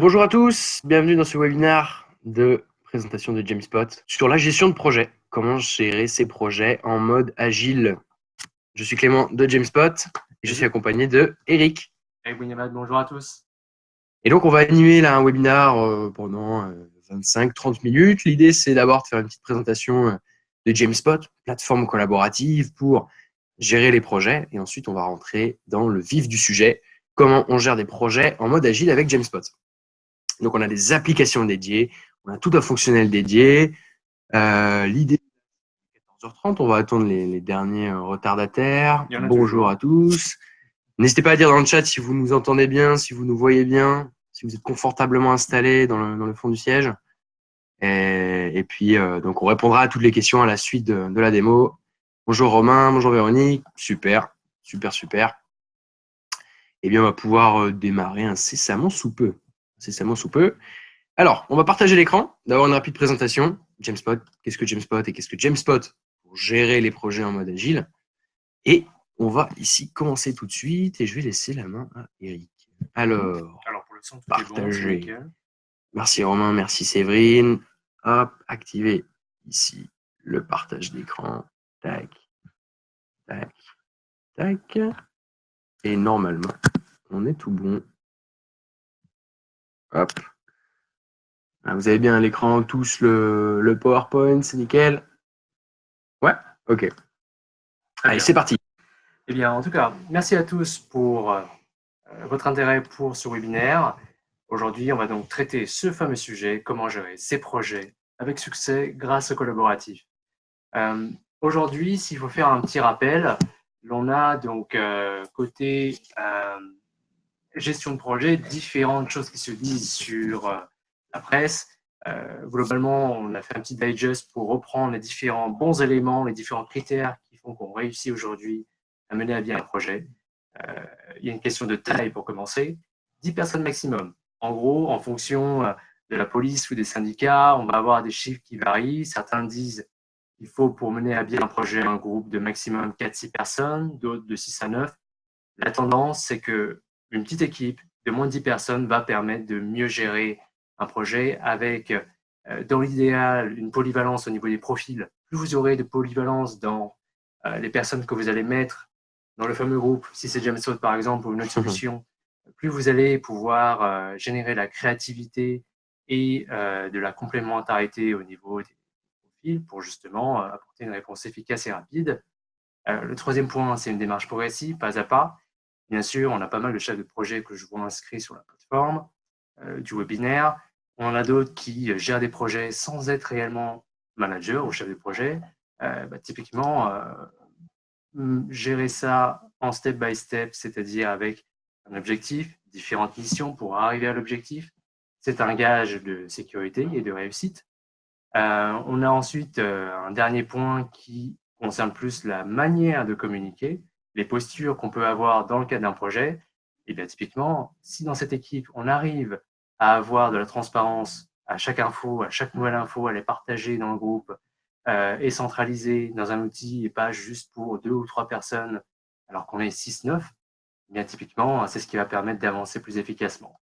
Bonjour à tous, bienvenue dans ce webinaire de présentation de Jamespot sur la gestion de projet. Comment gérer ses projets en mode agile. Je suis Clément de Jamespot et je suis accompagné de Eric. Bonjour à tous. Et donc, on va animer là un webinaire pendant 25-30 minutes. L'idée, c'est d'abord de faire une petite présentation de Jamespot, plateforme collaborative pour gérer les projets. Et ensuite, on va rentrer dans le vif du sujet, comment on gère des projets en mode agile avec Jamespot. Donc, on a des applications dédiées, on a tout un fonctionnel dédié. L'idée, 14h30, on va attendre les derniers retardataires. Bonjour à tous. N'hésitez pas à dire dans le chat si vous nous entendez bien, si vous nous voyez bien, si vous êtes confortablement installés dans le fond du siège. Et puis, donc, on répondra à toutes les questions à la suite de la démo. Bonjour Romain, bonjour Véronique. Super. Eh bien, on va pouvoir démarrer incessamment sous peu. Alors, on va partager l'écran, d'avoir une rapide présentation. Jamespot, qu'est-ce que Jamespot et qu'est-ce que Jamespot pour gérer les projets en mode agile. Et on va ici commencer tout de suite et je vais laisser la main à Eric. Alors pour le son, partager. Bon, merci Romain, merci Séverine. Hop, activer ici le partage d'écran. Tac, tac, tac. Et normalement, on est tout bon. Hop. Vous avez bien à l'écran tous le PowerPoint, c'est nickel? Ouais? Ok. Allez, c'est parti. Eh bien, en tout cas, merci à tous pour votre intérêt pour ce webinaire. Aujourd'hui, on va donc traiter ce fameux sujet, comment gérer ses projets avec succès grâce au collaboratif. Aujourd'hui, s'il faut faire un petit rappel, l'on a donc côté gestion de projet, différentes choses qui se disent sur la presse. Globalement, on a fait un petit digest pour reprendre les différents bons éléments, les différents critères qui font qu'on réussit aujourd'hui à mener à bien un projet. Il y a une question de taille pour commencer. 10 personnes maximum. En gros, en fonction de la police ou des syndicats, on va avoir des chiffres qui varient. Certains disent qu'il faut pour mener à bien un projet un groupe de maximum 4-6 personnes, d'autres de 6 à 9. La tendance, c'est que une petite équipe de moins de 10 personnes va permettre de mieux gérer un projet avec, dans l'idéal, une polyvalence au niveau des profils. Plus vous aurez de polyvalence dans les personnes que vous allez mettre dans le fameux groupe, si c'est Jamespot par exemple ou une autre solution, plus vous allez pouvoir générer la créativité et de la complémentarité au niveau des profils pour justement apporter une réponse efficace et rapide. Le troisième point, c'est une démarche progressive, pas à pas. Bien sûr, on a pas mal de chefs de projet que je vois inscrits sur la plateforme du webinaire. On en a d'autres qui gèrent des projets sans être réellement manager ou chef de projet. Typiquement, gérer ça en step by step, c'est-à-dire avec un objectif, différentes missions pour arriver à l'objectif. C'est un gage de sécurité et de réussite. On a ensuite un dernier point qui concerne plus la manière de communiquer, les postures qu'on peut avoir dans le cadre d'un projet. Et bien typiquement, si dans cette équipe, on arrive à avoir de la transparence à chaque info, à chaque nouvelle info, à les partager dans le groupe et centraliser dans un outil et pas juste pour 2 ou 3 personnes alors qu'on est 6-9, bien typiquement, c'est ce qui va permettre d'avancer plus efficacement.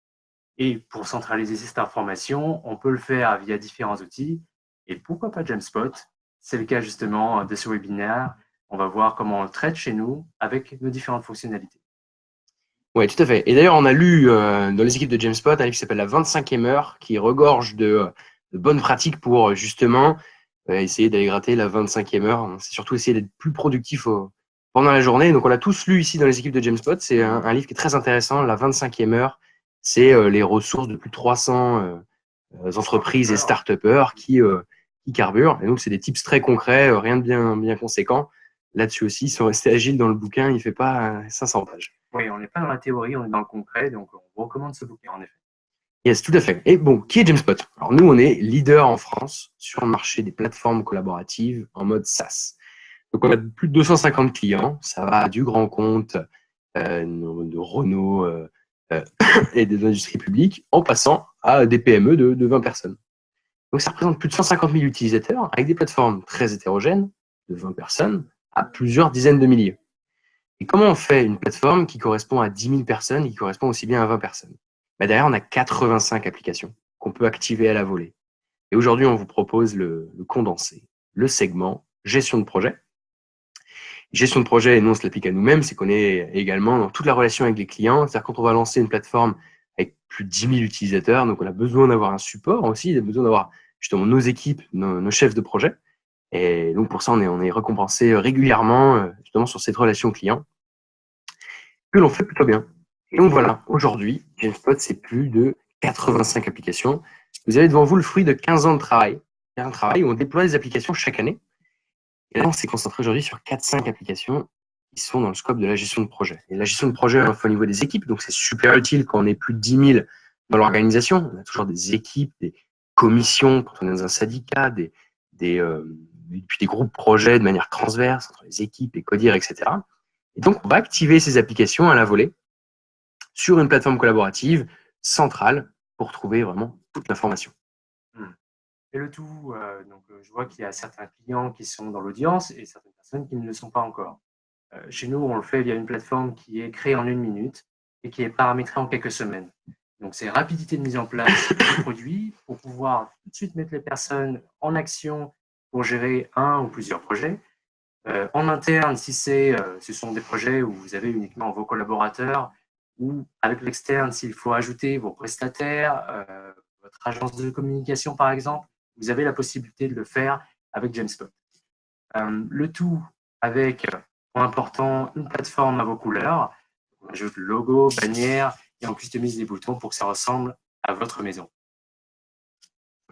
Et pour centraliser cette information, on peut le faire via différents outils. Et pourquoi pas Jamespot? C'est le cas justement de ce webinaire. On va voir comment on le traite chez nous avec nos différentes fonctionnalités. Oui, tout à fait. Et d'ailleurs, on a lu dans les équipes de Jamespot un livre qui s'appelle La 25e heure, qui regorge de bonnes pratiques pour justement essayer d'aller gratter la 25e heure. C'est surtout essayer d'être plus productif pendant la journée. Donc, on l'a tous lu ici dans les équipes de Jamespot. C'est un livre qui est très intéressant. La 25e heure, c'est les ressources de plus de 300 entreprises et start-upers qui carburent. Et donc, c'est des tips très concrets, rien de bien conséquent. Là-dessus aussi, ils sont restés agiles dans le bouquin. Il ne fait pas 500 pages. Oui, on n'est pas dans la théorie, on est dans le concret. Donc, on vous recommande ce bouquin, en effet. Yes, tout à fait. Et bon, qui est Jamespot? Alors, nous, on est leader en France sur le marché des plateformes collaboratives en mode SaaS. Donc, on a plus de 250 clients. Ça va du grand compte, de Renault et des industries publiques, en passant à des PME de 20 personnes. Donc, ça représente plus de 150 000 utilisateurs avec des plateformes très hétérogènes, de 20 personnes à plusieurs dizaines de milliers. Et comment on fait une plateforme qui correspond à 10 000 personnes et qui correspond aussi bien à 20 personnes? derrière, on a 85 applications qu'on peut activer à la volée. Et aujourd'hui, on vous propose le condensé, le segment, gestion de projet. Gestion de projet, et nous, on se l'applique à nous-mêmes, c'est qu'on est également dans toute la relation avec les clients. C'est-à-dire quand on va lancer une plateforme avec plus de 10 000 utilisateurs, donc on a besoin d'avoir un support aussi, on a besoin d'avoir justement nos équipes, nos chefs de projet. Et donc pour ça, on est récompensé régulièrement justement sur cette relation client que l'on fait plutôt bien. Et donc voilà, aujourd'hui, GameSpot, c'est plus de 85 applications. Vous avez devant vous le fruit de 15 ans de travail. Un travail où on déploie des applications chaque année. Et là, on s'est concentré aujourd'hui sur 4-5 applications qui sont dans le scope de la gestion de projet. Et la gestion de projet, on le fait au niveau des équipes, donc c'est super utile quand on est plus de 10 000 dans l'organisation. On a toujours des équipes, des commissions, quand on est dans un syndicat, puis des groupes projets de manière transverse entre les équipes, les codires, etc. Et donc, on va activer ces applications à la volée sur une plateforme collaborative centrale pour trouver vraiment toute l'information. Et le tout, donc je vois qu'il y a certains clients qui sont dans l'audience et certaines personnes qui ne le sont pas encore. Chez nous, on le fait via une plateforme qui est créée en 1 minute et qui est paramétrée en quelques semaines. Donc, c'est rapidité de mise en place du produit pour pouvoir tout de suite mettre les personnes en action pour gérer un ou plusieurs projets. En interne, si ce sont des projets où vous avez uniquement vos collaborateurs ou avec l'externe, s'il faut ajouter vos prestataires, votre agence de communication par exemple, vous avez la possibilité de le faire avec GameSpot. Le tout avec, point important, une plateforme à vos couleurs. On ajoute logo, bannière et on customise les boutons pour que ça ressemble à votre maison.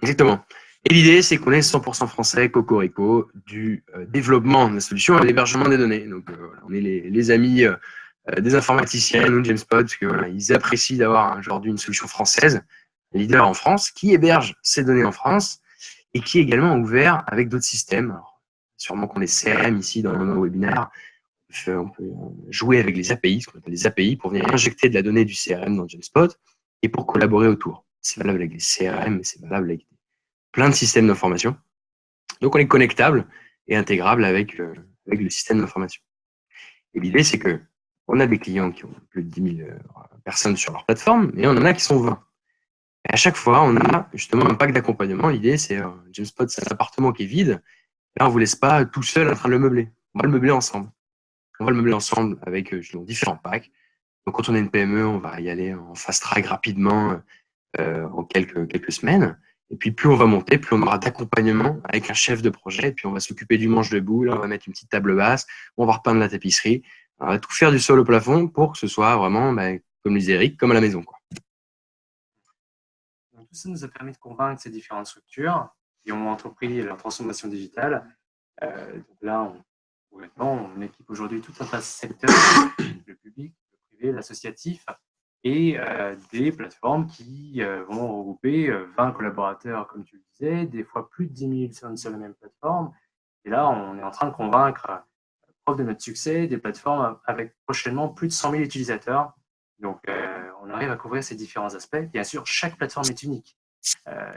Exactement. Et l'idée, c'est qu'on est 100% français, cocorico, du développement de la solution à l'hébergement des données. Donc, on est les amis des informaticiens, nous, GameSpot, parce qu'ils apprécient d'avoir aujourd'hui une solution française, leader en France, qui héberge ces données en France et qui est également ouvert avec d'autres systèmes. Alors, sûrement qu'on est CRM ici dans nos webinaires. On peut jouer avec les API, ce qu'on appelle les API, pour venir injecter de la donnée du CRM dans GameSpot et pour collaborer autour. C'est valable avec les CRM, mais c'est valable avec plein de systèmes d'information. Donc, on est connectable et intégrable avec le système d'information. Et l'idée, c'est que on a des clients qui ont plus de 10 000 personnes sur leur plateforme, et on en a qui sont 20. Et à chaque fois, on a justement un pack d'accompagnement. L'idée, c'est GameSpot, c'est un appartement qui est vide. Et là, on ne vous laisse pas tout seul en train de le meubler. On va le meubler ensemble. On va le meubler ensemble avec différents packs. Donc, quand on est une PME, on va y aller en fast track rapidement en quelques semaines. Et puis, plus on va monter, plus on aura d'accompagnement avec un chef de projet. Et puis, on va s'occuper du manche debout. Là, on va mettre une petite table basse. On va repeindre la tapisserie. On va tout faire du sol au plafond pour que ce soit vraiment, comme le disait Eric, comme à la maison, quoi. Donc, tout ça nous a permis de convaincre ces différentes structures qui ont entrepris leur transformation digitale. Donc là, on équipe aujourd'hui tout un tas de secteurs, le public, le privé, l'associatif, et des plateformes qui vont regrouper 20 collaborateurs, comme tu le disais, des fois plus de 10 000 sur une seule et même plateforme. Et là, on est en train de convaincre, preuve de notre succès, des plateformes avec prochainement plus de 100 000 utilisateurs. Donc, on arrive à couvrir ces différents aspects. Bien sûr, chaque plateforme est unique.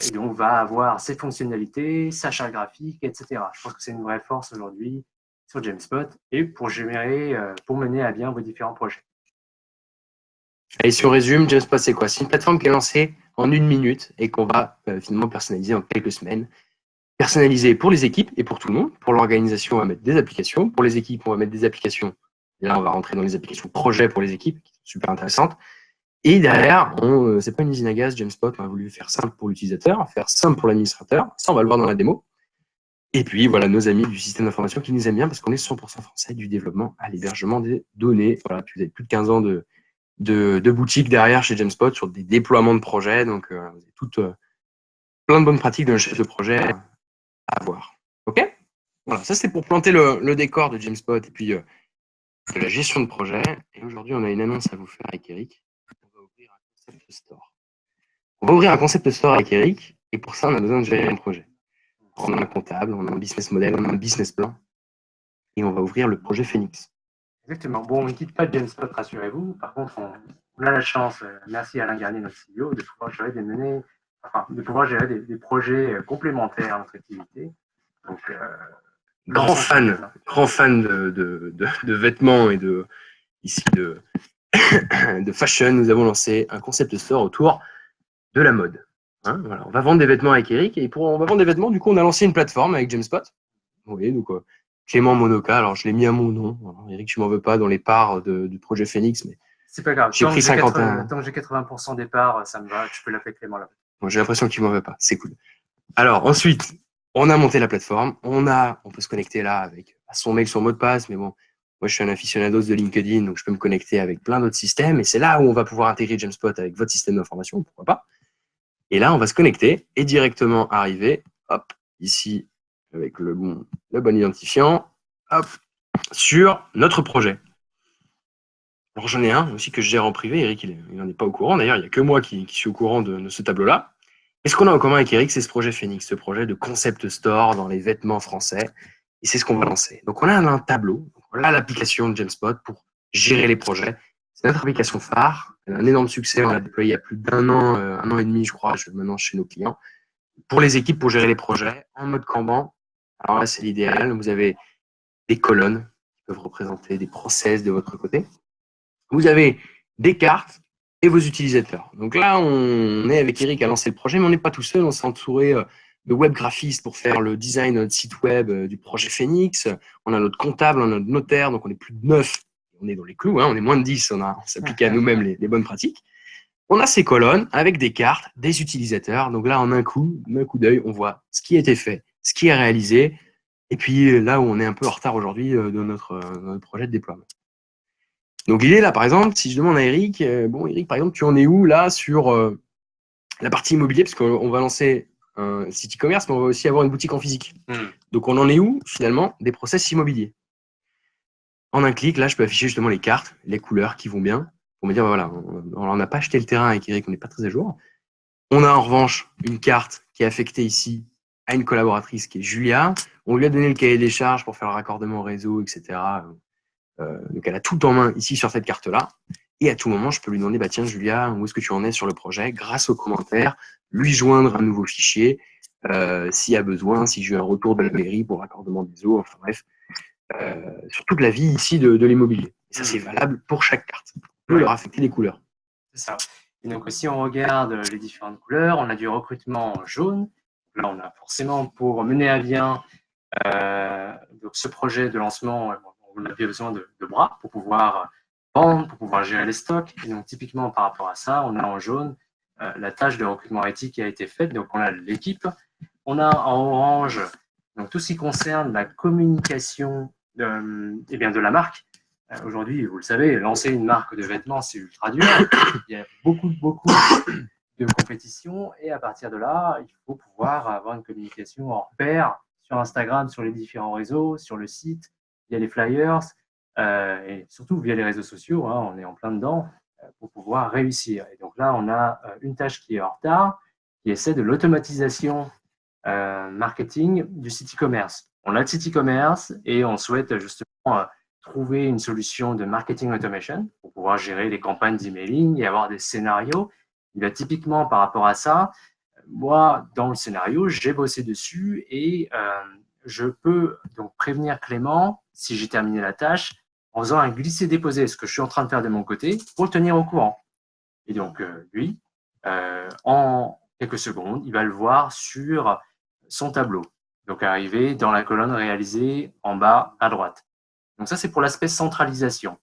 Et donc, va avoir ses fonctionnalités, sa charte graphique, etc. Je pense que c'est une vraie force aujourd'hui sur GameSpot et pour mener à bien vos différents projets. Et si on résume, GameSpot, c'est quoi? C'est une plateforme qui est lancée en 1 minute et qu'on va finalement personnaliser en quelques semaines. Personnalisé pour les équipes et pour tout le monde. Pour l'organisation, on va mettre des applications. Pour les équipes, on va mettre des applications. Et là, on va rentrer dans les applications projet pour les équipes, qui sont super intéressantes. Et derrière, c'est pas une usine à gaz, GameSpot. On a voulu faire simple pour l'utilisateur, faire simple pour l'administrateur. Ça, on va le voir dans la démo. Et puis, voilà, nos amis du système d'information qui nous aiment bien parce qu'on est 100% français du développement à l'hébergement des données. Voilà, puis vous avez plus de 15 ans de boutiques derrière chez GameSpot sur des déploiements de projets. Donc, vous avez plein de bonnes pratiques de chef de projet à voir. OK? Voilà, ça c'est pour planter le décor de GameSpot et puis de la gestion de projet. Et aujourd'hui, on a une annonce à vous faire avec Eric. On va ouvrir un concept store. On va ouvrir un concept store avec Eric et pour ça, on a besoin de gérer un projet. On a un comptable, on a un business model, on a un business plan et on va ouvrir le projet Phoenix. Exactement. Bon, on ne quitte pas GameSpot, rassurez-vous. Par contre, on a la chance, merci à Alain Garnier, notre CEO, de pouvoir gérer des projets complémentaires à notre activité. Donc, grand fan de vêtements et ici de de fashion, nous avons lancé un concept store autour de la mode. Voilà. On va vendre des vêtements avec Eric et on va vendre des vêtements. Du coup, on a lancé une plateforme avec Jamespot. Oui, donc Clément Monoca. Alors, je l'ai mis à mon nom. Alors, Eric, tu m'en veux pas dans les parts du projet Phoenix, mais c'est pas grave. J'ai pris 50. Tant que j'ai 80% des parts, ça me va. Tu peux l'appeler Clément là. Bon, j'ai l'impression qu'il m'en veut pas. C'est cool. Alors, ensuite, on a monté la plateforme. On peut se connecter là avec son mail, son mot de passe, mais bon, moi, je suis un aficionados de LinkedIn, donc je peux me connecter avec plein d'autres systèmes. Et c'est là où on va pouvoir intégrer Jamespot avec votre système d'information, pourquoi pas. Et là, on va se connecter et directement arriver, hop, ici, avec le bon identifiant, hop, sur notre projet. Alors, j'en ai un aussi que je gère en privé. Eric, il n'en est pas au courant. D'ailleurs, il n'y a que moi qui suis au courant de ce tableau-là. Et ce qu'on a en commun avec Eric, c'est ce projet Phoenix, ce projet de concept store dans les vêtements français. Et c'est ce qu'on va lancer. Donc, on a un tableau. On a l'application de Jamespot pour gérer les projets. C'est notre application phare. Elle a un énorme succès. On l'a déployé il y a plus d'un an, 1 an et demi, je crois, maintenant chez nos clients. Pour les équipes, pour gérer les projets, en mode Kanban. Alors là, c'est l'idéal. Vous avez des colonnes qui peuvent représenter des process de votre côté. Vous avez des cartes et vos utilisateurs. Donc là, on est avec Eric à lancer le projet, mais on n'est pas tout seul. On s'est entouré de web graphistes pour faire le design de notre site web du projet Phoenix. On a notre comptable, on a notre notaire, donc on est plus de 9. On est dans les clous, on est moins de 10. On s'applique à nous-mêmes les bonnes pratiques. On a ces colonnes avec des cartes, des utilisateurs. Donc là, en un coup d'œil, on voit ce qui a été fait, ce qui est réalisé. Et puis là où on est un peu en retard aujourd'hui de notre projet de déploiement. Donc l'idée là, par exemple, si je demande à Eric, Eric, par exemple, tu en es où là sur la partie immobilier, parce qu'on va lancer un site e-commerce, mais on va aussi avoir une boutique en physique. Donc on en est où finalement des process immobiliers? En un clic, là, je peux afficher justement les cartes, les couleurs qui vont bien, pour me dire, voilà, on n'a pas acheté le terrain avec Eric, on n'est pas très à jour. On a en revanche une carte qui est affectée ici à une collaboratrice qui est Julia. On lui a donné le cahier des charges pour faire le raccordement réseau, etc. Donc elle a tout en main ici sur cette carte-là. Et à tout moment, je peux lui demander, tiens Julia, où est-ce que tu en es sur le projet? Grâce aux commentaires, lui joindre un nouveau fichier, s'il y a besoin, si j'ai un retour de la mairie pour raccordement des eaux, enfin bref, sur toute la vie ici de l'immobilier. Et ça, c'est valable pour chaque carte. On peut leur affecter des couleurs. C'est ça. Et donc, si on regarde les différentes couleurs, on a du recrutement jaune. Là, on a forcément, pour mener à bien donc ce projet de lancement, on a besoin de bras pour pouvoir vendre, pour pouvoir gérer les stocks. Et donc, typiquement, par rapport à ça, on a en jaune la tâche de recrutement IT qui a été faite. Donc, on a l'équipe. On a en orange donc, tout ce qui concerne la communication de la marque. Aujourd'hui, vous le savez, lancer une marque de vêtements, c'est ultra dur. Il y a beaucoup de compétition et à partir de là, il faut pouvoir avoir une communication hors pair sur Instagram, sur les différents réseaux, sur le site, via les flyers et surtout via les réseaux sociaux. On est en plein dedans pour pouvoir réussir. Et donc là, on a une tâche qui est en retard, qui essaie de l'automatisation marketing du site e-commerce. On a le site e-commerce et on souhaite justement trouver une solution de marketing automation pour pouvoir gérer les campagnes d'emailing et avoir des scénarios. Et bien, typiquement, par rapport à ça, moi, dans le scénario, j'ai bossé dessus et je peux donc prévenir Clément, si j'ai terminé la tâche, en faisant un glisser-déposer, ce que je suis en train de faire de mon côté, pour le tenir au courant. Et donc, lui, en quelques secondes, il va le voir sur son tableau. Donc, arriver dans la colonne réalisée en bas à droite. Donc ça, c'est pour l'aspect centralisation.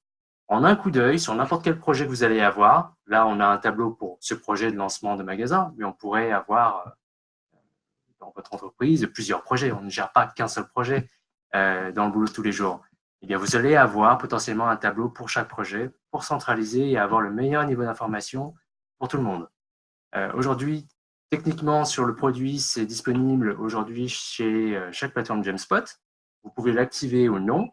En un coup d'œil, sur n'importe quel projet que vous allez avoir, là, on a un tableau pour ce projet de lancement de magasin, mais on pourrait avoir dans votre entreprise plusieurs projets. On ne gère pas qu'un seul projet dans le boulot de tous les jours. Eh bien, vous allez avoir potentiellement un tableau pour chaque projet pour centraliser et avoir le meilleur niveau d'information pour tout le monde. Aujourd'hui, techniquement, sur le produit, c'est disponible aujourd'hui chez chaque plateforme Jamespot. Vous pouvez l'activer ou non.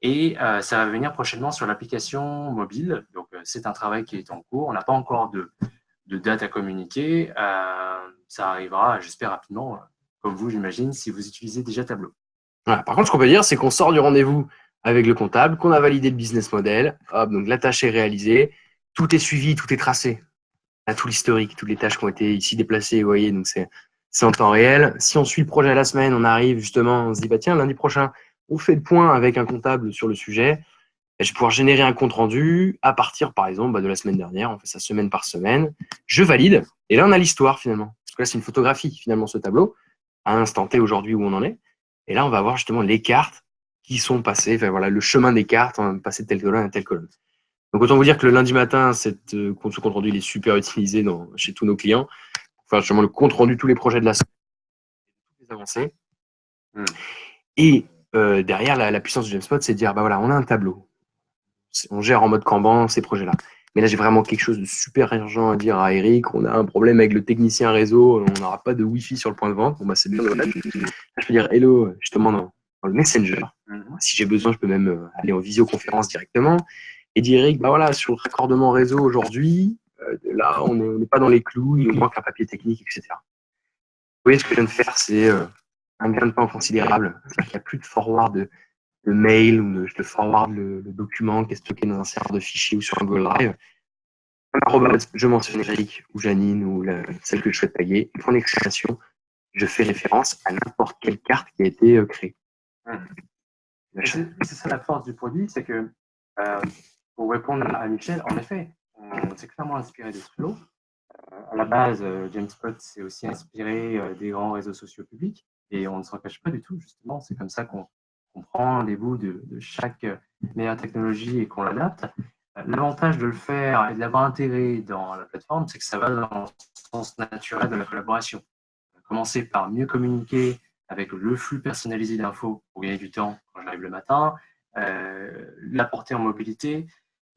Et ça va venir prochainement sur l'application mobile. Donc, c'est un travail qui est en cours. On n'a pas encore de date à communiquer. Ça arrivera, j'espère, rapidement, comme vous, j'imagine, si vous utilisez déjà Tableau. Voilà. Par contre, ce qu'on peut dire, c'est qu'on sort du rendez-vous avec le comptable, qu'on a validé le business model. Hop, donc la tâche est réalisée. Tout est suivi, tout est tracé. On a tout l'historique, toutes les tâches qui ont été ici déplacées, vous voyez, donc c'est en temps réel. Si on suit le projet à la semaine, on arrive justement, on se dit, tiens, lundi prochain, on fait le point avec un comptable sur le sujet. Et je vais pouvoir générer un compte rendu à partir, par exemple, de la semaine dernière. On fait ça semaine par semaine. Je valide. Et là, on a l'histoire, finalement. Parce que là, c'est une photographie, finalement, ce tableau, à l'instant T, aujourd'hui, où on en est. Et là, on va voir justement les cartes qui sont passées, enfin, voilà, le chemin des cartes, on va passer de telle colonne à telle colonne. Donc, autant vous dire que le lundi matin, ce compte rendu, il est super utilisé chez tous nos clients. Enfin, justement, le compte rendu, tous les projets de la semaine, les avancées. Et derrière, la puissance du GameSpot, c'est de dire, voilà, on a un tableau. On gère en mode Kanban ces projets-là. Mais là, j'ai vraiment quelque chose de super urgent à dire à Eric. On a un problème avec le technicien réseau. On n'aura pas de Wi-Fi sur le point de vente. Bon, c'est bien. Là, je peux dire hello justement dans le Messenger. Si j'ai besoin, je peux même aller en visioconférence directement et dire Eric, voilà, sur le raccordement réseau aujourd'hui, là, on n'est pas dans les clous. Il nous manque un papier technique, etc. Vous voyez, ce que je viens de faire, c'est un gain de temps considérable. Il n'y a plus de forward de mail ou je te forward le document qui est stocké dans un serveur de fichiers ou sur un Google Drive. Je mentionne Eric ou Janine ou celle que je souhaite taguer. Point d'exclamation, je fais référence à n'importe quelle carte qui a été créée. C'est ça la force du produit, c'est que pour répondre à Michel, en effet, on s'est clairement inspiré de Trello. À la base, GameSpot s'est aussi inspiré des grands réseaux sociaux publics et on ne s'en cache pas du tout, justement. C'est comme ça qu'on prend les bouts de chaque meilleure technologie et qu'on l'adapte. L'avantage de le faire et de l'avoir intégré dans la plateforme, c'est que ça va dans le sens naturel de la collaboration. Commencer par mieux communiquer avec le flux personnalisé d'infos pour gagner du temps quand j'arrive le matin, l'apporter en mobilité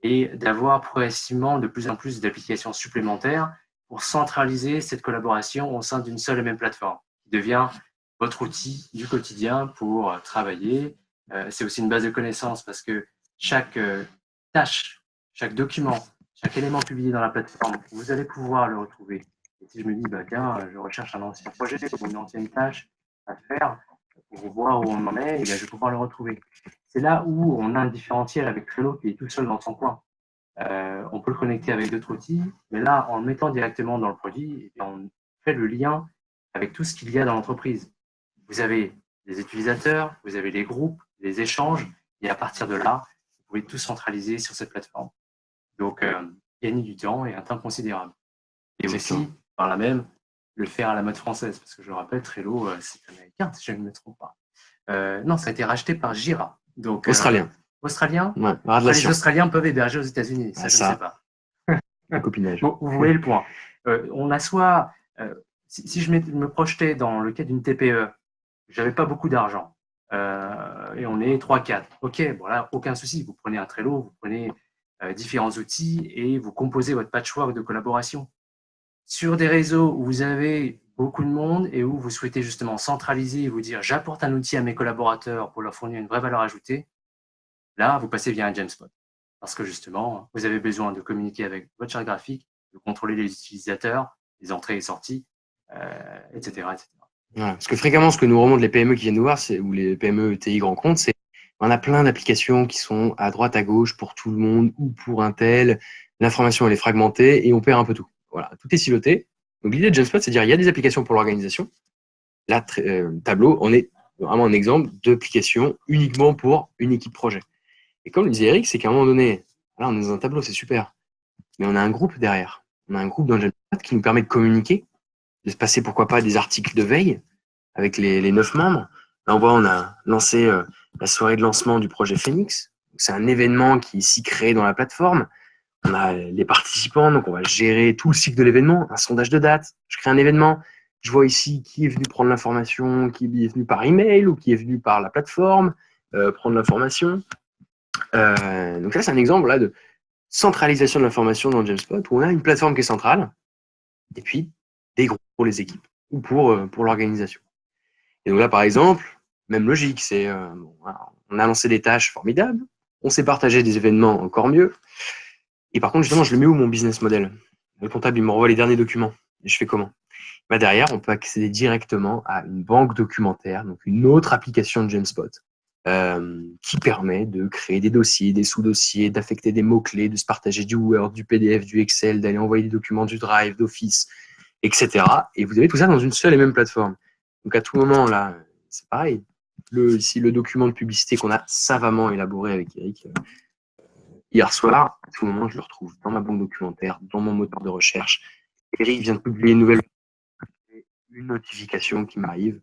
et d'avoir progressivement de plus en plus d'applications supplémentaires pour centraliser cette collaboration au sein d'une seule et même plateforme qui devient votre outil du quotidien pour travailler. C'est aussi une base de connaissances parce que chaque tâche, chaque document, chaque élément publié dans la plateforme, vous allez pouvoir le retrouver. Et si je me dis, tiens, je recherche un ancien projet ou une ancienne tâche à faire pour voir où on en est, et je vais pouvoir le retrouver. C'est là où on a un différentiel avec Trello qui est tout seul dans son coin. On peut le connecter avec d'autres outils, mais là, en le mettant directement dans le produit, on fait le lien avec tout ce qu'il y a dans l'entreprise. Vous avez des utilisateurs, vous avez des groupes, des échanges, et à partir de là, vous pouvez tout centraliser sur cette plateforme. Donc, gagner du temps et un temps considérable. Et aussi, par là même, le faire à la mode française, parce que je le rappelle, Trello, c'est américain, si je ne me trompe pas. Non, ça a été racheté par Jira. Donc, Australien. Ouais, les Australiens peuvent héberger aux États-Unis, ça, je ne sais pas. Un copinage. Bon, vous voyez le point. On a soit, si je me projetais dans le cas d'une TPE, j'avais pas beaucoup d'argent, et on est 3-4. Ok, bon là, aucun souci. Vous prenez un Trello, vous prenez différents outils et vous composez votre patchwork de collaboration. Sur des réseaux où vous avez beaucoup de monde et où vous souhaitez justement centraliser et vous dire j'apporte un outil à mes collaborateurs pour leur fournir une vraie valeur ajoutée, là, vous passez via un GameSpot. Parce que justement, vous avez besoin de communiquer avec votre charte graphique, de contrôler les utilisateurs, les entrées et sorties, etc. etc. Voilà. Parce que fréquemment, ce que nous remontent les PME qui viennent nous voir, ou les PME TI grand compte, c'est on a plein d'applications qui sont à droite, à gauche, pour tout le monde ou pour un tel. L'information, elle est fragmentée et on perd un peu tout. Voilà, tout est siloté. Donc l'idée de GameSpot, c'est de dire il y a des applications pour l'organisation. Là, Tableau, on est vraiment un exemple d'application uniquement pour une équipe projet. Et comme le disait Eric, c'est qu'à un moment donné, là, on est dans un tableau, c'est super. Mais on a un groupe derrière. On a un groupe dans GameSpot qui nous permet de communiquer, de se passer, pourquoi pas, des articles de veille avec les 9 membres. Là, on a lancé la soirée de lancement du projet Phoenix. C'est un événement qui est ici créé dans la plateforme. On a les participants, donc on va gérer tout le cycle de l'événement, un sondage de date. Je crée un événement, je vois ici qui est venu prendre l'information, qui est venu par email ou qui est venu par la plateforme prendre l'information. Donc là, c'est un exemple là, de centralisation de l'information dans GameSpot où on a une plateforme qui est centrale et puis des groupes pour les équipes ou pour l'organisation. Et donc là, par exemple, même logique, c'est on a lancé des tâches formidables, on s'est partagé des événements encore mieux. Et par contre, justement, je le mets où mon business model? Le comptable, il me renvoie les derniers documents. Et je fais comment? Derrière, on peut accéder directement à une banque documentaire, donc une autre application de GameSpot, qui permet de créer des dossiers, des sous-dossiers, d'affecter des mots-clés, de se partager du Word, du PDF, du Excel, d'aller envoyer des documents du Drive, d'Office, etc. Et vous avez tout ça dans une seule et même plateforme. Donc à tout moment, là, c'est pareil. Ici, le document de publicité qu'on a savamment élaboré avec Eric, Hier soir, à tout moment, je le retrouve dans ma banque documentaire, dans mon moteur de recherche. Eric vient de publier une notification qui m'arrive.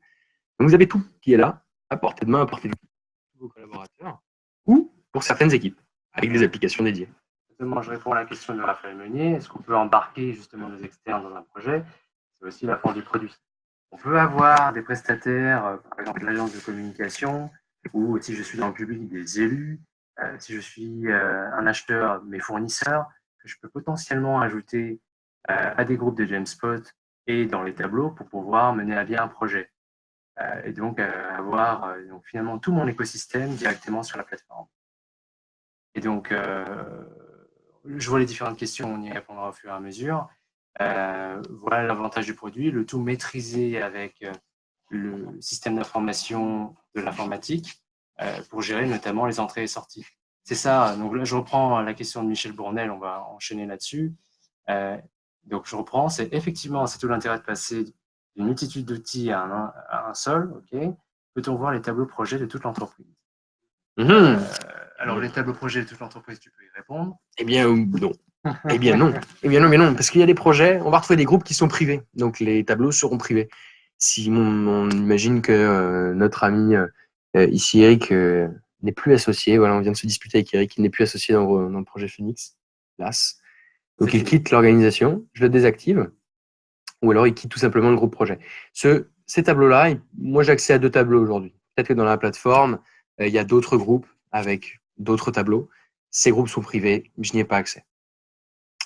Donc, vous avez tout qui est là, à portée de main, à portée de vos collaborateurs, ou pour certaines équipes, avec des applications dédiées. Justement, je réponds à la question de Raphaël Meunier. Est-ce qu'on peut embarquer justement des externes dans un projet? C'est aussi la force du produit. On peut avoir des prestataires, par exemple l'agence de communication, ou si je suis dans le public, des élus, si je suis un acheteur, mes fournisseurs, que je peux potentiellement ajouter à des groupes de Jamspot et dans les tableaux pour pouvoir mener à bien un projet. Et donc avoir donc finalement tout mon écosystème directement sur la plateforme. Et donc, je vois les différentes questions, on y répondra au fur et à mesure. Voilà l'avantage du produit, le tout maîtrisé avec le système d'information de l'informatique pour gérer notamment les entrées et sorties. C'est ça, donc là je reprends la question de Michel Bournel, on va enchaîner là-dessus. Donc je reprends, c'est effectivement, c'est tout l'intérêt de passer d'une multitude d'outils à un seul, ok. Peut-on voir les tableaux projets de toute l'entreprise? Alors les tableaux projets de toute l'entreprise, tu peux y répondre. Eh bien, non. Eh bien non, mais non, parce qu'il y a des projets, on va retrouver des groupes qui sont privés, donc les tableaux seront privés. Si on imagine que notre ami ici Eric n'est plus associé, voilà, on vient de se disputer avec Eric, il n'est plus associé dans le projet Phoenix, hélas. Donc il quitte l'organisation, je le désactive, ou alors il quitte tout simplement le groupe projet. Ces tableaux-là, moi j'ai accès à 2 tableaux aujourd'hui. Peut-être que dans la plateforme, il y a d'autres groupes avec d'autres tableaux. Ces groupes sont privés, je n'y ai pas accès.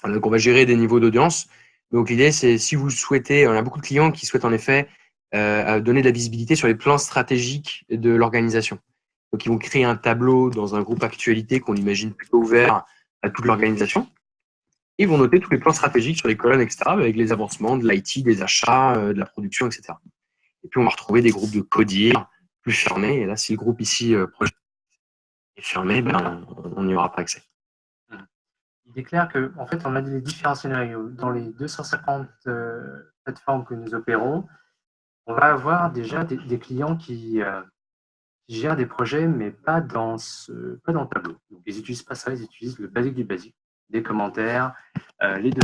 Donc, on va gérer des niveaux d'audience. Donc, l'idée, c'est si vous souhaitez, on a beaucoup de clients qui souhaitent en effet donner de la visibilité sur les plans stratégiques de l'organisation. Donc, ils vont créer un tableau dans un groupe actualité qu'on imagine plutôt ouvert à toute l'organisation. Ils vont noter tous les plans stratégiques sur les colonnes, etc., avec les avancements de l'IT, des achats, de la production, etc. Et puis, on va retrouver des groupes de codir plus fermés. Et là, si le groupe ici projet est fermé, ben, on n'y aura pas accès. Il est clair qu'en fait, on a les différents scénarios. Dans les 250 plateformes que nous opérons, on va avoir déjà des clients qui gèrent des projets, mais pas dans le tableau. Donc, ils n'utilisent pas ça, ils utilisent le basique du basique. Des commentaires, les données,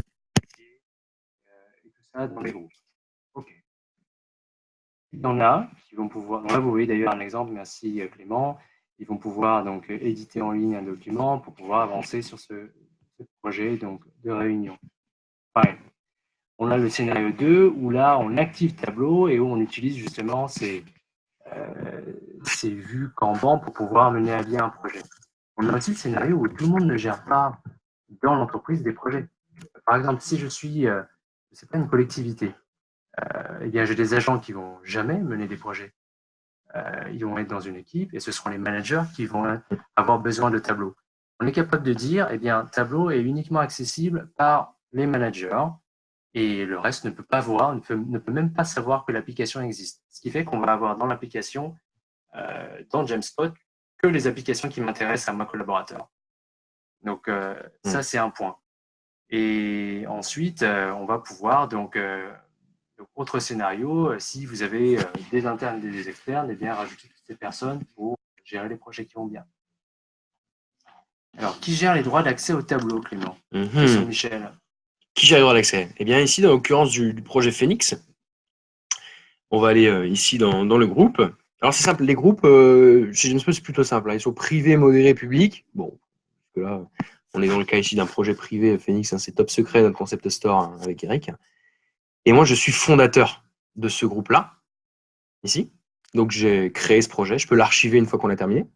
et tout ça dans les groupes. OK. Il y en a qui vont pouvoir, là vous voyez d'ailleurs un exemple, merci Clément, ils vont pouvoir donc éditer en ligne un document pour pouvoir avancer sur ce projet donc, de réunion. Pareil. On a le scénario 2 où là on active Tableau et où on utilise justement ces vues Kanban pour pouvoir mener à bien un projet. On a aussi le scénario où tout le monde ne gère pas dans l'entreprise des projets. Par exemple, si je suis, c'est pas une collectivité, eh bien j'ai des agents qui vont jamais mener des projets. Ils vont être dans une équipe et ce seront les managers qui vont avoir besoin de Tableau. On est capable de dire, eh bien, Tableau est uniquement accessible par les managers et le reste ne peut pas voir, ne peut même pas savoir que l'application existe. Ce qui fait qu'on va avoir dans l'application, dans Jamspot, que les applications qui m'intéressent à ma collaborateur. Donc, ça, c'est un point. Et ensuite, on va pouvoir donc autre scénario, si vous avez des internes et des externes, eh bien, rajouter toutes ces personnes pour gérer les projets qui vont bien. Alors, qui gère les droits d'accès au tableau, Clément? Question de Michel. Qui gère les droits d'accès? Eh bien, ici, dans l'occurrence du projet Phoenix, on va aller ici dans le groupe. Alors, c'est simple, les groupes, chez Jamspot, c'est plutôt simple. Hein. Ils sont privés, modérés, publics. Bon, parce que là, on est dans le cas ici d'un projet privé Phoenix, hein, c'est top secret, notre concept store hein, avec Eric. Et moi, je suis fondateur de ce groupe-là, ici. Donc, j'ai créé ce projet. Je peux l'archiver une fois qu'on a terminé.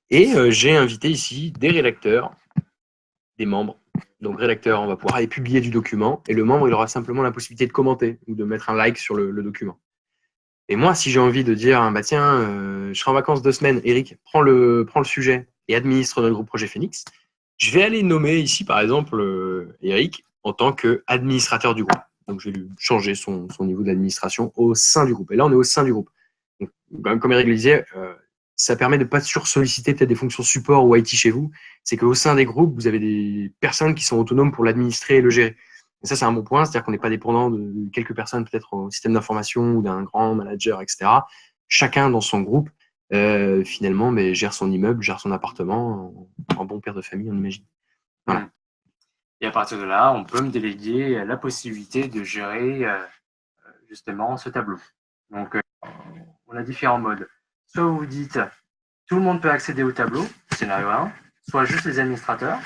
Et j'ai invité ici des rédacteurs, des membres. Donc, rédacteur, on va pouvoir aller publier du document. Et le membre, il aura simplement la possibilité de commenter ou de mettre un like sur le document. Et moi, si j'ai envie de dire, bah tiens, je serai en vacances 2 semaines, Eric, prends le sujet et administre notre groupe projet Phoenix, je vais aller nommer ici, par exemple, Eric en tant qu'administrateur du groupe. Donc, je vais lui changer son niveau d'administration au sein du groupe. Et là, on est au sein du groupe. Donc, comme Eric le disait, ça permet de ne pas sursolliciter peut-être des fonctions support ou IT chez vous. C'est qu'au sein des groupes, vous avez des personnes qui sont autonomes pour l'administrer et le gérer. Et ça, c'est un bon point, c'est-à-dire qu'on n'est pas dépendant de quelques personnes peut-être au système d'information ou d'un grand manager, etc. Chacun dans son groupe finalement gère son immeuble, gère son appartement en bon père de famille, on imagine. Voilà. Et à partir de là, on peut me déléguer la possibilité de gérer justement ce tableau. Donc, on a différents modes. Soit vous dites, tout le monde peut accéder au tableau, scénario 1, soit juste les administrateurs,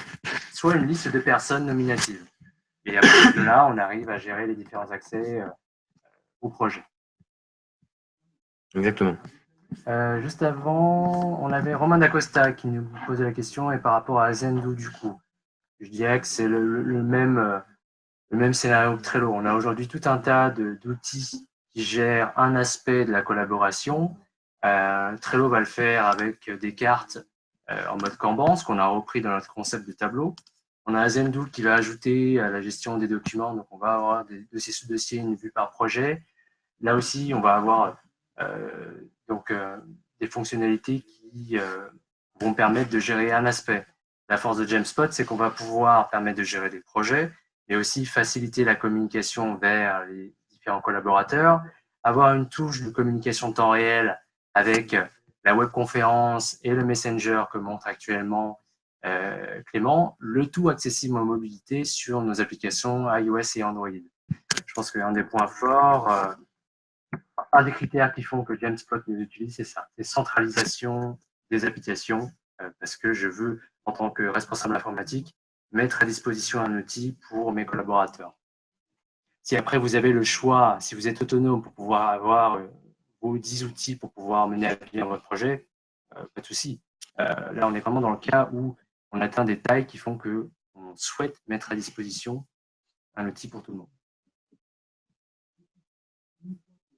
soit une liste de personnes nominatives. Et à partir de là, on arrive à gérer les différents accès au projet. Exactement. Juste avant, on avait Romain Dacosta qui nous posait la question, et par rapport à Zendoo, du coup, je dirais que c'est le même scénario que Trello. On a aujourd'hui tout un tas d'outils qui gèrent un aspect de la collaboration. Trello va le faire avec des cartes en mode Kanban, ce qu'on a repris dans notre concept de tableau. On a Zendoo qui va ajouter à la gestion des documents, donc on va avoir des dossiers sous dossiers, une vue par projet. Là aussi, on va avoir des fonctionnalités qui vont permettre de gérer un aspect. La force de Jamspot, c'est qu'on va pouvoir permettre de gérer des projets, mais aussi faciliter la communication vers les différents collaborateurs, avoir une touche de communication temps réel avec la webconférence et le Messenger que montre actuellement Clément, le tout accessible en mobilité sur nos applications iOS et Android. Je pense qu'un des points forts, un des critères qui font que Jamspot nous utilise, c'est ça, c'est centralisation des applications, parce que je veux, en tant que responsable informatique, mettre à disposition un outil pour mes collaborateurs. Si après vous avez le choix, si vous êtes autonome pour pouvoir avoir vos 10 outils pour pouvoir mener à bien votre projet, pas de souci. Là, on est vraiment dans le cas où on atteint des tailles qui font qu'on souhaite mettre à disposition un outil pour tout le monde.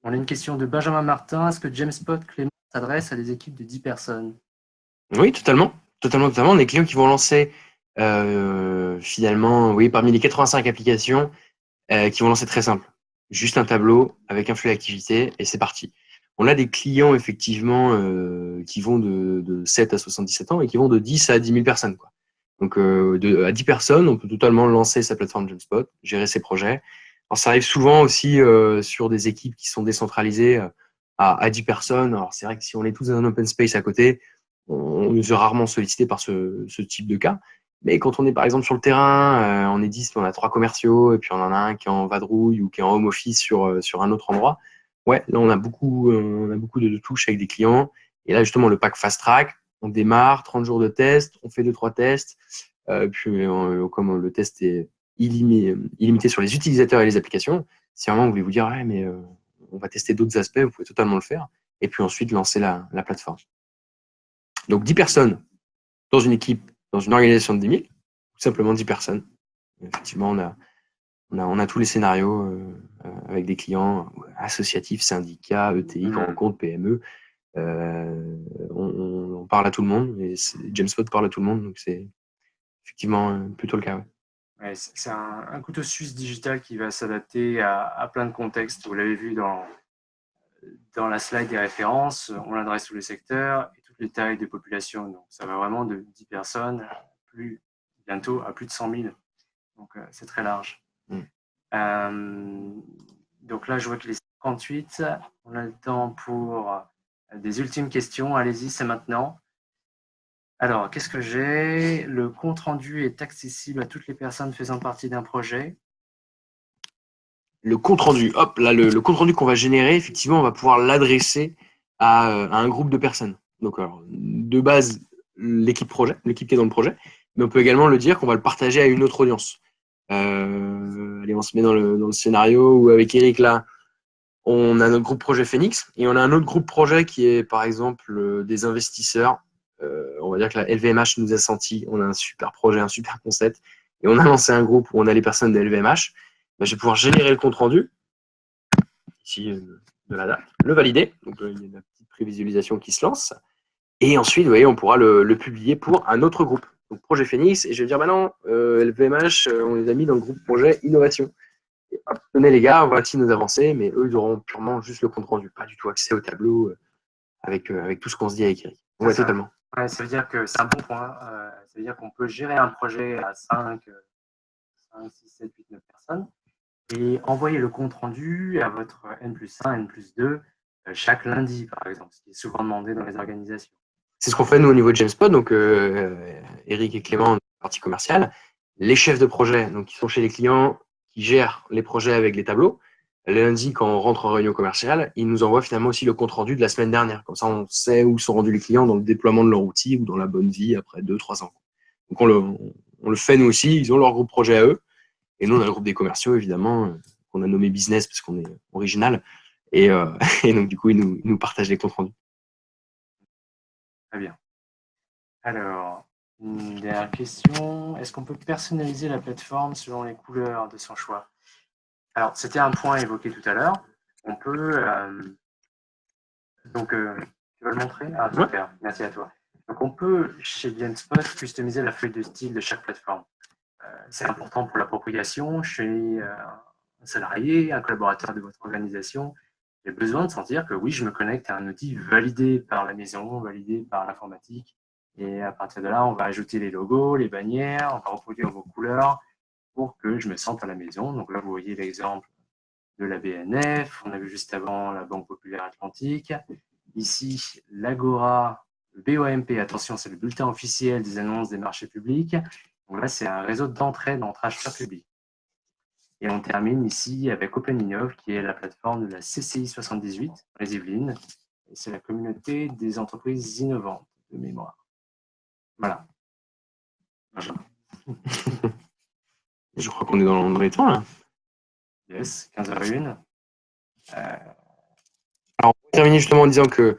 On a une question de Benjamin Martin. Est-ce que Jamspot Clément s'adresse à des équipes de 10 personnes? Oui, totalement. Totalement. On a des clients qui vont lancer finalement, oui, parmi les 85 applications, qui vont lancer très simple. Juste un tableau avec un flux d'activité et c'est parti. On a des clients effectivement qui vont de 7 à 77 ans et qui vont de 10 à 10 000 personnes, quoi. Donc à 10 personnes, on peut totalement lancer sa plateforme Jamspot, gérer ses projets. Alors, ça arrive souvent aussi sur des équipes qui sont décentralisées à 10 personnes. Alors c'est vrai que si on est tous dans un open space à côté, on est rarement sollicité par ce type de cas. Mais quand on est par exemple sur le terrain, on est 10, on a 3 commerciaux, et puis on en a un qui est en vadrouille ou qui est en home office sur un autre endroit. Ouais, là on a beaucoup de touches avec des clients. Et là justement le pack fast track, on démarre, 30 jours de test, on fait 2-3 tests. Puis comme le test est illimité sur les utilisateurs et les applications, si vraiment vous voulez vous dire ouais, mais on va tester d'autres aspects, vous pouvez totalement le faire. Et puis ensuite lancer la plateforme. Donc 10 personnes dans une équipe, dans une organisation de 10 000, tout simplement 10 personnes. Effectivement, on a tous les scénarios avec des clients associatifs, syndicats, ETI, grands comptes, PME. On parle à tout le monde et Jamspot parle à tout le monde, donc c'est effectivement plutôt le cas. Ouais. Ouais, c'est un couteau suisse digital qui va s'adapter à plein de contextes. Vous l'avez vu dans la slide des références, on adresse tous les secteurs et toutes les tailles de population. Donc, ça va vraiment de 10 personnes bientôt à plus de 100 000. Donc, c'est très large. Donc là, je vois qu'il est 58. On a le temps pour des ultimes questions. Allez-y, c'est maintenant. Alors, qu'est-ce que j'ai? Le compte-rendu est accessible à toutes les personnes faisant partie d'un projet. Le compte-rendu, hop, là, le compte-rendu qu'on va générer, effectivement, on va pouvoir l'adresser à un groupe de personnes. Donc, alors, de base, l'équipe projet, l'équipe qui est dans le projet, mais on peut également le dire qu'on va le partager à une autre audience. Allez, on se met dans le scénario où avec Eric, là, on a notre groupe projet Phoenix et on a un autre groupe projet qui est, par exemple, des investisseurs. On va dire que la LVMH nous a senti, on a un super projet, un super concept, et on a lancé un groupe où on a les personnes de LVMH. Ben, je vais pouvoir générer le compte rendu, ici de la date, le valider, donc il y a une petite prévisualisation qui se lance, et ensuite, vous voyez, on pourra le publier pour un autre groupe, donc projet Phoenix, et je vais dire, bah non, LVMH, on les a mis dans le groupe projet Innovation. Et hop, tenez les gars, voici nos avancées, mais eux, ils auront purement juste le compte rendu, pas du tout accès au tableau avec tout ce qu'on se dit avec Eric. Ouais, totalement. Ouais, ça veut dire que c'est un bon point. Ça veut dire qu'on peut gérer un projet à 5, 6, 7, 8, 9 personnes et envoyer le compte rendu à votre N+1, N+2 chaque lundi, par exemple, ce qui est souvent demandé dans les organisations. C'est ce qu'on fait nous au niveau de Jamespot, donc Eric et Clément, partie commerciale, les chefs de projet, donc qui sont chez les clients, qui gèrent les projets avec les tableaux. Le lundi, quand on rentre en réunion commerciale, ils nous envoient finalement aussi le compte rendu de la semaine dernière. Comme ça, on sait où sont rendus les clients dans le déploiement de leur outil ou dans la bonne vie après 2-3 ans. Donc on le fait nous aussi, ils ont leur groupe projet à eux. Et nous, on a le groupe des commerciaux, évidemment, qu'on a nommé business parce qu'on est original. Et, et donc, du coup, ils nous partagent les comptes rendus. Très bien. Alors, une dernière question. Est-ce qu'on peut personnaliser la plateforme selon les couleurs de son choix? Alors, c'était un point évoqué tout à l'heure. On peut... donc, tu vas le montrer? Ah, super. Merci à toi. Donc, on peut, chez Genspot, customiser la feuille de style de chaque plateforme. C'est important pour l'appropriation chez un salarié, un collaborateur de votre organisation. J'ai besoin de sentir que oui, je me connecte à un outil validé par la maison, validé par l'informatique. Et à partir de là, on va ajouter les logos, les bannières, on va reproduire vos couleurs pour que je me sente à la maison. Donc là, vous voyez l'exemple de la BNF. On a vu juste avant la Banque Populaire Atlantique. Ici, l'Agora, le BOMP. Attention, c'est le bulletin officiel des annonces des marchés publics. Donc là, c'est un réseau d'entrée d'entre acheteurs publics. Et on termine ici avec OpenInnov, qui est la plateforme de la CCI 78, les Yvelines. Et c'est la communauté des entreprises innovantes de mémoire. Voilà. Benjamin. Je crois qu'on est dans les temps, là. Yes, 15h01. Alors, on va terminer justement en disant que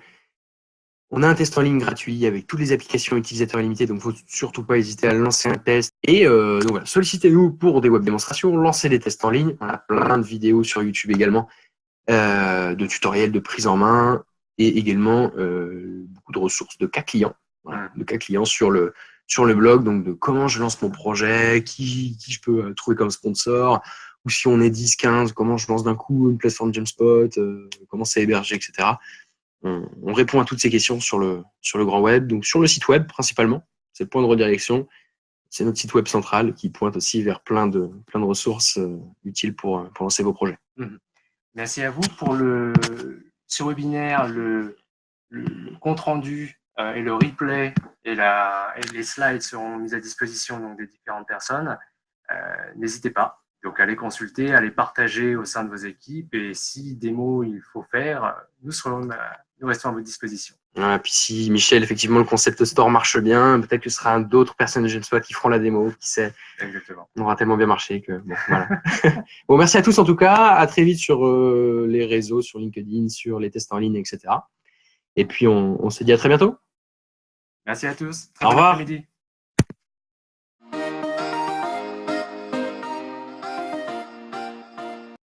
on a un test en ligne gratuit avec toutes les applications utilisateurs limités, donc il ne faut surtout pas hésiter à lancer un test. Et donc voilà, sollicitez-nous pour des web démonstrations, lancez des tests en ligne. On a plein de vidéos sur YouTube également, de tutoriels de prise en main et également beaucoup de ressources de cas clients, voilà, de cas clients sur le blog, donc de comment je lance mon projet, qui je peux trouver comme sponsor, ou si on est 10, 15, comment je lance d'un coup une plateforme Jamespot, comment c'est hébergé, etc. On répond à toutes ces questions sur le grand web, donc sur le site web principalement. C'est le point de redirection. C'est notre site web central qui pointe aussi vers plein de ressources utiles pour lancer vos projets. Merci à vous pour ce webinaire, le compte rendu et le replay et les slides seront mis à disposition donc, des différentes personnes. N'hésitez pas donc à les consulter, à les partager au sein de vos équipes et si démo il faut faire, nous restons à votre disposition. Voilà, puis si Michel, effectivement, le concept store marche bien, peut-être que ce sera d'autres personnes de Genspot qui feront la démo, qui sait. Exactement. On aura tellement bien marché que bon, voilà. Bon, merci à tous en tout cas. À très vite sur les réseaux, sur LinkedIn, sur les tests en ligne, etc. Et puis on se dit à très bientôt. Merci à tous. Au revoir. Bon après-midi.